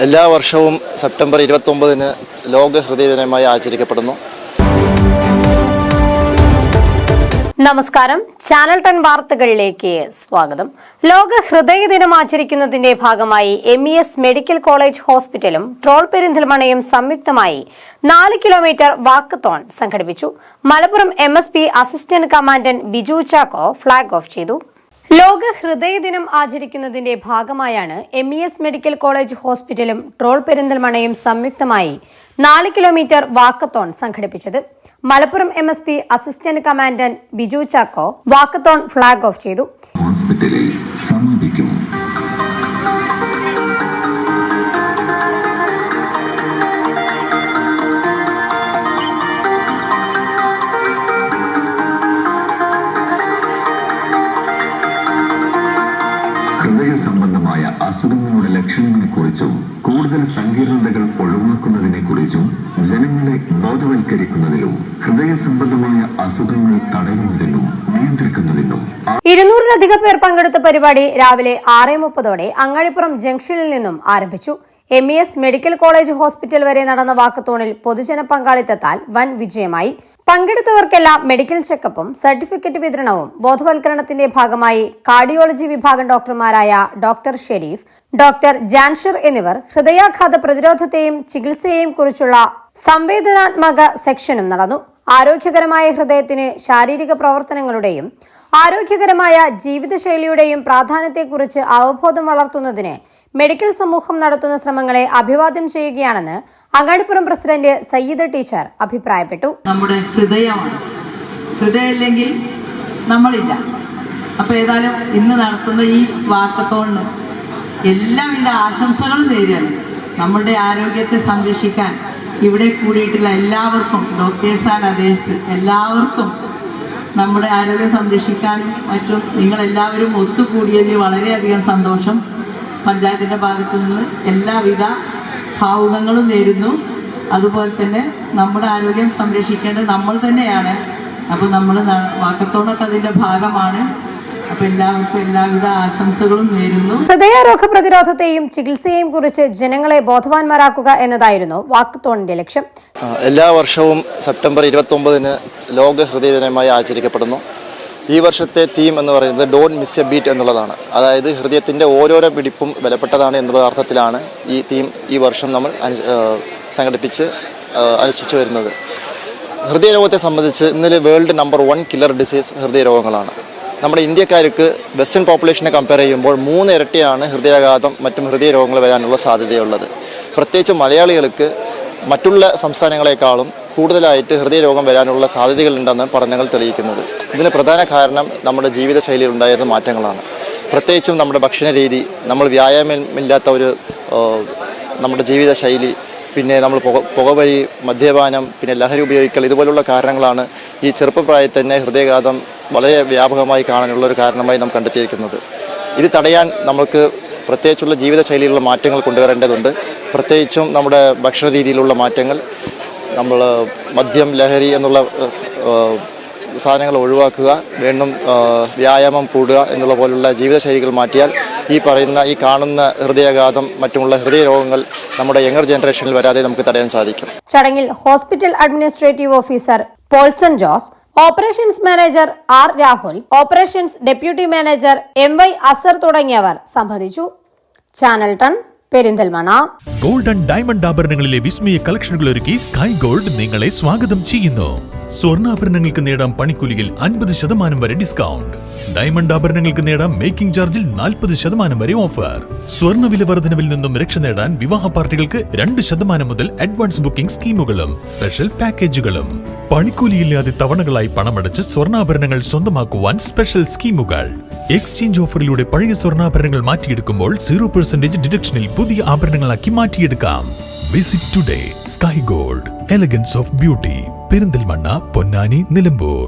എല്ലാ വർഷവും സെപ്റ്റംബർ 29-ന് ലോക ഹൃദയ ദിനമായി ആചരിക്കപ്പെടുന്നു. നമസ്കാരം, ചാനൽ 10 വാർത്തകളിലേക്ക് സ്വാഗതം. ലോക ഹൃദയ ദിനം ആചരിക്കുന്നതിന്റെ ഭാഗമായി MES മെഡിക്കൽ കോളേജ് ഹോസ്പിറ്റലും ട്രോൾ പെരിന്തൽമണ്ണയും സംയുക്തമായി 4 കിലോമീറ്റർ വാക്കത്തോൺ സംഘടിപ്പിച്ചു. Malappuram MSP assistant commandant Biju Chacko flag off ചെയ്തു. ലോക ഹൃദയ ദിനം ആചരിക്കുന്നതിന്റെ ഭാഗമായാണ് MES മെഡിക്കൽ കോളേജ് ഹോസ്പിറ്റലും ട്രോൾ പെരിന്തൽമണ്ണയും സംയുക്തമായി 4 കിലോമീറ്റർ വാക്കത്തോൺ സംഘടിപ്പിച്ചത്. Malappuram MSP assistant commandant Biju Chacko walkathon flag off ചെയ്തു. ഹോസ്പിറ്റലിൽ സമാപിക്കും. ഹൃദയ സംബന്ധമായ അസുഖങ്ങളുടെ ലക്ഷണങ്ങളെക്കുറിച്ചും കൂടുതൽ സങ്കീർണതകൾ ഒഴിവാക്കുന്നതിനെക്കുറിച്ചും ജനങ്ങളെ ബോധവൽക്കരിക്കുന്നതിലും ഹൃദയ സംബന്ധമായ അസുഖങ്ങൾ തടയുന്നതിനും നിയന്ത്രിക്കുന്നതിനും 200-ലധികം പേർ പങ്കെടുത്ത പരിപാടി രാവിലെ 6:30 അങ്ങാടിപ്പുറം ജംഗ്ഷനിൽ നിന്നും ആരംഭിച്ചു. MES മെഡിക്കൽ കോളേജ് ഹോസ്പിറ്റൽ വരെ നടന്ന വാക്കത്തോണിൽ പൊതുജന പങ്കാളിത്തത്താൽ വൻ വിജയമായി. പങ്കെടുത്തവർക്കെല്ലാം മെഡിക്കൽ ചെക്കപ്പും സർട്ടിഫിക്കറ്റ് വിതരണവും ബോധവൽക്കരണത്തിന്റെ ഭാഗമായി കാർഡിയോളജി വിഭാഗം ഡോക്ടർമാരായ ഡോക്ടർ ഷെരീഫ്, ഡോക്ടർ ജാൻഷിർ എന്നിവർ ഹൃദയാഘാത പ്രതിരോധത്തെയും ചികിത്സയെയും കുറിച്ചുള്ള സംവേദനാത്മക സെക്ഷനും നടന്നു. ആരോഗ്യകരമായ ഹൃദയത്തിന് ശാരീരിക പ്രവർത്തനങ്ങളുടെയും ആരോഗ്യകരമായ ജീവിതശൈലിയുടെയും പ്രാധാന്യത്തെക്കുറിച്ച് അവബോധം വളർത്തുന്നതിന് മെഡിക്കൽ സമൂഹം നടത്തുന്ന ശ്രമങ്ങളെ അഭിവാദ്യം ചെയ്യുകയാണെന്ന് അങ്ങാടിപ്പുറം പ്രസിഡന്റ് സയ്യിദ ടീച്ചർ അഭിപ്രായപ്പെട്ടു. നമ്മുടെ ഹൃദയമാണ്, ഹൃദയമില്ലെങ്കിൽ നമ്മളില്ല. അപ്പോൾ ഏതായാലും ഇന്ന് നടത്തുന്ന ഈ വാക്കത്തോണിന് എല്ലാവിധ ആശംസകളും നേരുകയാണ്. നമ്മുടെ ആരോഗ്യത്തെ സംരക്ഷിക്കാൻ ഇവിടെ കൂടിയിട്ടുള്ള എല്ലാവർക്കും, ഡോക്ടേഴ്സ് ആൻഡ് അതേഴ്സ് എല്ലാവർക്കും നമ്മുടെ ആരോഗ്യം സംരക്ഷിക്കാനും മറ്റും നിങ്ങളെല്ലാവരും ഒത്തുകൂടിയതിൽ വളരെയധികം സന്തോഷം. പഞ്ചായത്തിൻ്റെ ഭാഗത്തു നിന്ന് എല്ലാവിധ ഭാവുകങ്ങളും നേരുന്നു. അതുപോലെ തന്നെ നമ്മുടെ ആരോഗ്യം സംരക്ഷിക്കേണ്ടത് നമ്മൾ തന്നെയാണ്. അപ്പോൾ നമ്മൾ വാക്കത്തോടൊക്കെ അതിൻ്റെ ഭാഗമാണ്. അപ്പോൾ എല്ലാവർക്കും എല്ലാവിധ ആശംസകളും നേരുന്നു. ഹൃദയരോഗ പ്രതിരോധത്തെയും ചികിത്സയെയും കുറിച്ച് ജനങ്ങളെ ബോധവാന്മാരാക്കുക എന്നതായിരുന്നു വാക്കത്തോണിന്റെ ലക്ഷ്യം. എല്ലാ വർഷവും സെപ്റ്റംബർ 29-ന് ലോക ഹൃദയ ദിനമായി ആചരിക്കപ്പെടുന്നു. ഈ വർഷത്തെ തീം എന്ന് പറയുന്നത് ഡോണ്ട് മിസ് എ ബീറ്റ് എന്നുള്ളതാണ്. അതായത് ഹൃദയത്തിൻ്റെ ഓരോരോ പിടിപ്പും വിലപ്പെട്ടതാണ് എന്നുള്ള അർത്ഥത്തിലാണ് ഈ തീം ഈ വർഷം നമ്മൾ സംഘടിപ്പിച്ച് അനുഷ്ഠിച്ചു വരുന്നത്. ഹൃദയരോഗത്തെ സംബന്ധിച്ച് ഇന്നലെ വേൾഡ് നമ്പർ 1 കില്ലർ ഡിസീസ് ഹൃദയരോഗങ്ങളാണ്. നമ്മുടെ ഇന്ത്യക്കാർക്ക് വെസ്റ്റേൺ പോപ്പുലേഷനെ കമ്പയർ ചെയ്യുമ്പോൾ 3 ഇരട്ടിയാണ് ഹൃദയാഘാതം മറ്റും ഹൃദയരോഗങ്ങൾ വരാനുള്ള സാധ്യതയുള്ളത്. പ്രത്യേകിച്ച് മലയാളികൾക്ക് മറ്റുള്ള സംസ്ഥാനങ്ങളെക്കാളും കൂടുതലായിട്ട് ഹൃദയരോഗം വരാനുള്ള സാധ്യതകളുണ്ടെന്ന് പഠനങ്ങൾ തെളിയിക്കുന്നത്. ഇതിന് പ്രധാന കാരണം നമ്മുടെ ജീവിതശൈലിയിൽ ഉണ്ടായിരുന്ന മാറ്റങ്ങളാണ്. പ്രത്യേകിച്ചും നമ്മുടെ ഭക്ഷണ രീതി, നമ്മൾ വ്യായാമമില്ലാത്ത നമ്മുടെ ജീവിതശൈലി, പിന്നെ നമ്മൾ പുകവലി, മദ്യപാനം, പിന്നെ ലഹരി ഉപയോഗിക്കൽ, ഇതുപോലുള്ള കാരണങ്ങളാണ് ഈ ചെറുപ്പപ്രായത്തിൽ തന്നെ ഹൃദയാഘാതം വളരെ വ്യാപകമായി കാണാനുള്ള ഒരു കാരണമായി നാം കണ്ടെത്തിയിരിക്കുന്നത്. ഇത് തടയാൻ നമുക്ക് പ്രത്യേകിച്ചുള്ള ജീവിതശൈലിയിലുള്ള മാറ്റങ്ങൾ കൊണ്ടുവരേണ്ടതുണ്ട്. പ്രത്യേകിച്ചും നമ്മുടെ ഭക്ഷണ രീതിയിലുള്ള മാറ്റങ്ങൾ, നമ്മൾ മദ്യം, ലഹരി എന്നുള്ള സാധനങ്ങൾ ഒഴിവാക്കുക, വീണ്ടും വ്യായാമം കൂടുക എന്നുള്ള പോലുള്ള ജീവിതശൈലികൾ മാറ്റിയാൽ ഈ കാണുന്ന ഹൃദയാഘാതം മറ്റുമുള്ള ഹൃദയരോഗങ്ങൾ നമ്മുടെ യങ്ങർ ജനറേഷനിൽ വരാതെ നമുക്ക് തടയാൻ സാധിക്കും. ചടങ്ങിൽ hospital administrative officer Paulson Jose, operations manager R Rahul, operations deputy manager MY Azar തുടങ്ങിയവർ സംബന്ധിച്ചു. Channel 10 Perinthalmanna. Gold and diamond ആഭരണങ്ങളിലെ വിസ്മയ കളക്ഷനുകൾ ഒരുക്കി സ്കൈ ഗോൾഡ് നിങ്ങളെ സ്വാഗതം ചെയ്യുന്നു. സ്വർണ്ണാഭരണങ്ങൾക്ക് നേടാം പണിക്കൂലിയിൽ 50% വരെ ഡിസ്കൗണ്ട്. ഡയമണ്ട് ആഭരണങ്ങൾക്ക് നേടാം മേക്കിംഗ് ചാർജിൽ 40% വരെ ഓഫർ. സ്വർണ്ണ വില വർധനവിൽ നിന്നും രക്ഷ നേടാൻ വിവാഹ പാർട്ടികൾക്ക് 2% മുതൽ അഡ്വാൻസ് ബുക്കിംഗ് സ്കീമുകളും സ്പെഷ്യൽ പാക്കേജുകളും. പണിക്കൂലിയില്ലാതെ തവണകളായി പണമടച്ച് സ്വർണ്ണാഭരണങ്ങൾ സ്വന്തമാക്കുവാൻ സ്പെഷ്യൽ സ്കീമുകൾ. എക്സ്ചേഞ്ച് ഓഫറിലൂടെ പഴയ സ്വർണ്ണാഭരണങ്ങൾ മാറ്റിയെടുക്കുമ്പോൾ 0% ഡിഡക്ഷനിൽ പുതിയ ആഭരണങ്ങളാക്കി മാറ്റിയെടുക്കാം. Visit today. Sky gold, elegance of beauty, Perinthalmanna, Ponnani, Nilambur.